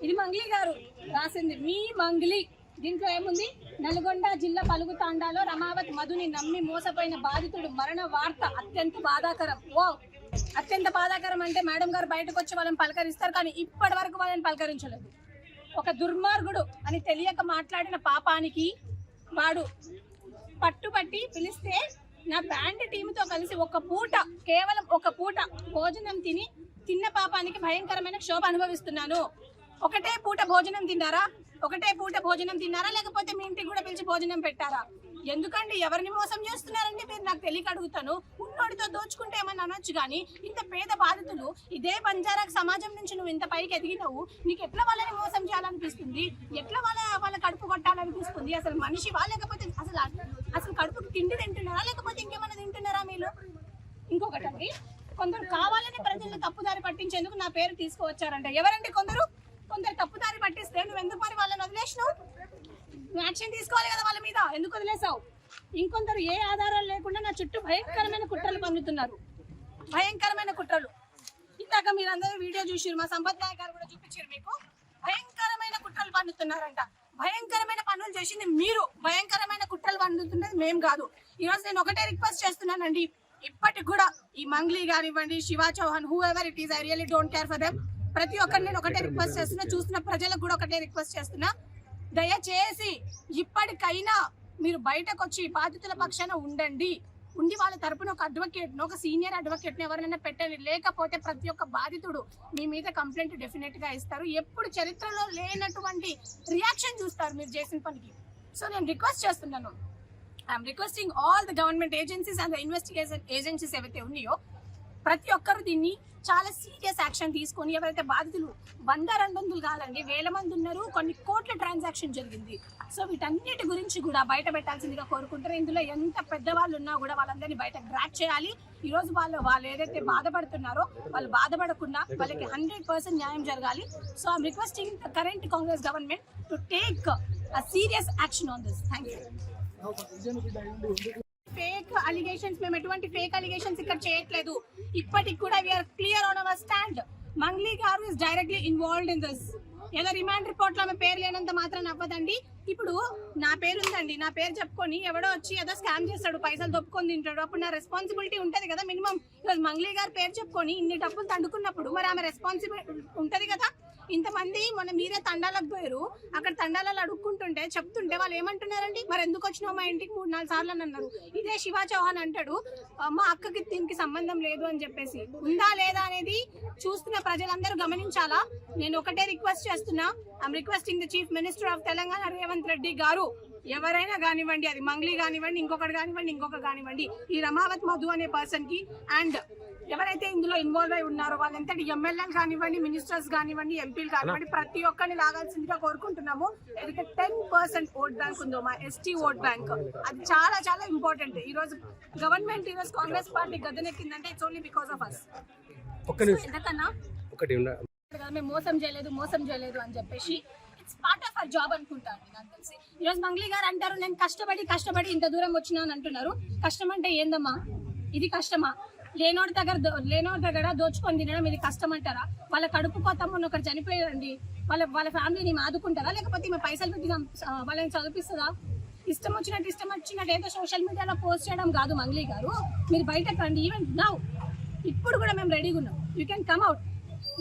ఇది మంగ్లీ గారు రాసింది, మీ మంగ్లీ. దీంట్లో ఏముంది? నల్గొండ జిల్లా పలుగు తాండాలో రమావతి మధుని నమ్మి మోసపోయిన బాధితుడు మరణ వార్త అత్యంత బాధాకరం. ఓ అత్యంత బాధాకరం అంటే మేడం గారు బయటకు వచ్చి వాళ్ళని పలకరిస్తారు, కానీ ఇప్పటి వరకు వాళ్ళని పలకరించలేదు. ఒక దుర్మార్గుడు అని తెలియక మాట్లాడిన పాపానికి వాడు పట్టుబట్టి పిలిస్తే నా బ్యాండ్ టీంతో కలిసి కేవలం ఒక పూట భోజనం తిన్న పాపానికి భయంకరమైన క్షోభ అనుభవిస్తున్నాను. ఒకటే పూట భోజనం తిన్నారా లేకపోతే మీ ఇంటికి కూడా పిలిచి భోజనం పెట్టారా? ఎందుకండి ఎవరిని మోసం చేస్తున్నారండి మీరు? నాకు తెలియక అడుగుతాను. ఉన్నోడితో దోచుకుంటే ఏమన్నా అనొచ్చు, కానీ ఇంత పేద బాధితులు ఇదే బంజారా సమాజం నుంచి నువ్వు ఇంత పైకి ఎదిగినావు, నీకు ఎట్లా వాళ్ళని మోసం చేయాలనిపిస్తుంది? ఎట్లా వాళ్ళ కడుపు కొట్టాలనిపిస్తుంది? అసలు మనిషివా లేకపోతే అసలు కడుపుకి తిండి తింటున్నారా లేకపోతే ఇంకేమైనా తింటున్నారా మీరు? ఇంకొకటండి, కొందరు కావాలని ప్రజలను తప్పుదారి పట్టించేందుకు నా పేరు తీసుకువచ్చారంట. ఎవరండి కొందరు తప్పుదారి పట్టిస్తే నువ్వు ఎందుకు మరి వాళ్ళని వదిలేసినావు? నువ్వు యాక్షన్ తీసుకోవాలి కదా వాళ్ళ మీద, ఎందుకు వదిలేసావు? ఇంకొందరు ఏ ఆధారాలు లేకుండా నా చుట్టూ భయంకరమైన కుట్రలు పన్నుతున్నారు. భయంకరమైన కుట్రలు. ఇందాక మీరందరూ వీడియో చూసిరు, మా సంపత్ నాయక్ గారు కూడా చూపించారు మీకు. భయంకరమైన కుట్రలు పన్నుతున్నారంట. భయంకరమైన పనులు చేసింది మీరు, భయంకరమైన కుట్రలు పన్నుతున్నది మేము కాదు. ఈరోజు నేను ఒకటే రిక్వెస్ట్ చేస్తున్నానండి, ఇప్పటికి కూడా ఈ మంగ్లీ కానివ్వండి, Shiva Chauhan, whoever it is, I really don't care for them. ప్రతి ఒక్కరు నేను ఒకటే రిక్వెస్ట్ చేస్తున్నా, చూస్తున్న ప్రజలకు కూడా ఒకటే రిక్వెస్ట్ చేస్తున్నా, దయచేసి ఇప్పటికైనా మీరు బయటకు వచ్చి బాధితుల పక్షాన ఉండి వాళ్ళ తరపున ఒక అడ్వకేట్ను, ఒక సీనియర్ అడ్వకేట్ని ఎవరైనా పెట్టండి. లేకపోతే ప్రతి ఒక్క బాధితుడు మీ మీద కంప్లైంట్ డెఫినెట్ గా ఇస్తారు. ఎప్పుడు చరిత్రలో లేనటువంటి రియాక్షన్ చూస్తారు మీరు చేసిన పనికి. సో నేను రిక్వెస్ట్ చేస్తున్నాను, I'm requesting all the government agencies and the investigation agencies ఏవైతే ఉన్నాయో ప్రతి ఒక్కరు దీన్ని చాలా సీరియస్ యాక్షన్ తీసుకొని, ఎవరైతే బాధితులు 100-200 కాదండి, 1000 మంది ఉన్నారు, కొన్ని కోట్ల ట్రాన్సాక్షన్ జరిగింది. సో వీటన్నిటి గురించి కూడా బయట పెట్టాల్సిందిగా కోరుకుంటారు. ఇందులో ఎంత పెద్దవాళ్ళు ఉన్నా కూడా వాళ్ళందరినీ బయట గ్రాప్ చేయాలి. ఈ రోజు వాళ్ళు ఏదైతే బాధపడుతున్నారో వాళ్ళు బాధపడకుండా వాళ్ళకి 100% న్యాయం జరగాలి. So I'm requesting the current Congress government to take a serious action on this. Thank you. Fake allegations, మేము ఎటువంటి ఫేక్ అలిగేషన్స్ ఇక్కడ చేయట్లేదు. ఇప్పటికి కూడా we're clear on our stand. Mangli గారు is directly involved in this. ఏదో రిమాండ్ రిపోర్ట్ లో ఆమె పేరు లేనంత మాత్రం అవ్వదండి. ఇప్పుడు నా పేరు ఉందండి, నా పేరు చెప్పుకొని ఎవడో వచ్చి ఏదో స్కామ్ చేస్తాడు, పైసలు దొప్పుకొని తింటాడు, అప్పుడు నా రెస్పాన్సిబిలిటీ ఉంటది కదా మినిమం. ఈరోజు మంగ్లీ గారు పేరు చెప్పుకొని ఇన్ని డబ్బులు తండుకున్నప్పుడు మరి ఆమె రెస్పాన్సిబిలిటీ ఉంటది కదా. ఇంతమంది మొన్న మీరే తండాలకు పోయారు, అక్కడ తండాలలో అడుక్కుంటుంటే చెప్తుంటే వాళ్ళు ఏమంటున్నారండి, మరి ఎందుకు వచ్చినావు మా ఇంటికి 3-4 సార్లు అని అన్నారు. ఇదే శివ చౌహాన్ అంటాడు మా అక్కకి దీనికి సంబంధం లేదు అని చెప్పేసి. ఉందా లేదా అనేది చూస్తున్న ప్రజలందరూ గమనించాలా. నేను ఒకటే రిక్వెస్ట్ చేస్తున్నా, I'm requesting the chief minister of Telangana Revanth Reddy గారు, ఎవరైనా కానివ్వండి, అది మంగ్లీ కానివ్వండి, ఇంకొకటి కానివ్వండి, ఈ రమావత్ మధు అనే పర్సన్ కి అండ్ ఎవరైతే ఇందులో ఇన్వాల్వ్ అయి ఉన్నారో వాళ్ళంతటి ఎమ్మెల్యేలు కానివ్వండి, మినిస్టర్స్ కానివ్వండి, ఎంపీలు కానివ్వండి, ప్రతి ఒక్కరిని లాగాల్సిందిగా కోరుకుంటున్నాము. ఏదైతే 10% ఓట్ బ్యాంక్ ఉందో మా ఎస్టీ ఓట్ బ్యాంక్, అది చాలా చాలా ఇంపార్టెంట్. ఈ రోజు గవర్నమెంట్, ఈ రోజు కాంగ్రెస్ పార్టీ గద్దెనెక్కిందంటే it's only because of us. ఎందుకన్నా మేము మోసం చేయలేదు అని చెప్పేసి it's part of our job అనుకుంటాను నాకు తెలిసి. ఈ రోజు మంగ్లీ గారు అంటారు నేను కష్టపడి ఇంత దూరం వచ్చినా అని అంటున్నారు. కష్టం అంటే ఏందమ్మా? ఇది కష్టమా? లేనోడి దగ్గర దోచుకొని తినడం ఇది కష్టం అంటారా? వాళ్ళ కడుపు కొత్తమ్మని ఒకరు చనిపోయారండి, వాళ్ళ ఫ్యామిలీని ఆదుకుంటారా లేకపోతే ఈమె పైసలు పెట్టి వాళ్ళని చదివిస్తుందా? ఇష్టం వచ్చినట్టు ఏదో సోషల్ మీడియాలో పోస్ట్ చేయడం కాదు మంగ్లీ గారు. మీరు బయటకు రండి. ఈవెన్ నౌ ఇప్పుడు కూడా మేము రెడీగా ఉన్నాం. You can come out,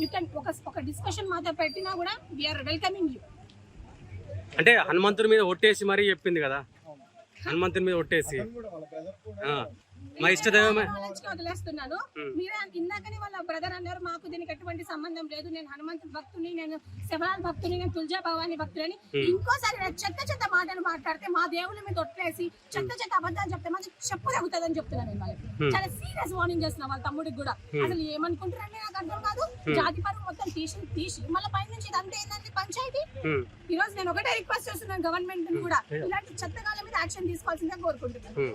you can ఒక డిస్కషన్ మాతో పెట్టినా కూడా వీఆర్ వెల్కమింగ్ యూ. అంటే హనుమంతుడి మీద ఒట్టేసి మరీ చెప్పింది కదా, హనుమంతుడి మీద ఒట్టేసి మా ఇష్టదైవమే వదిలేస్తున్నాను. మీరు ఇందాకనే వాళ్ళ బ్రదర్ అన్నారు మాకు దీనికి ఎటువంటి సంబంధం లేదు, నేను హనుమంతుడి భక్తుని, నేను శివరాజ్ భక్తుని, నేను తులజా భవాని భక్తులని ఇంకోసారి చెత్త మాటలు మాట్లాడితే, మా దేవుళ్ళ మీద ఒట్లేసి చెత్త అబద్ధాలు చెప్తే మాకు చెప్పు తగ్గుతుందని చెప్తున్నాను నేను వాళ్ళకి. చాలా సీరియస్ వార్నింగ్ చేస్తున్నా వాళ్ళ తమ్ముడికి కూడా. అసలు ఏమనుకుంటారండి నాకు అర్థం కాదు. జాతి పరువు మొత్తం తీసి మళ్ళీ పై నుంచి ఇదంతా ఏంటంటే పంచాయతీ. ఈ రోజు నేను ఒకటే రిక్వెస్ట్ చేస్తున్నాను గవర్నమెంట్ కూడా, ఇలాంటి చెత్తగాల మీద యాక్షన్ తీసుకోవాల్సిందిగా కోరుకుంటున్నాను.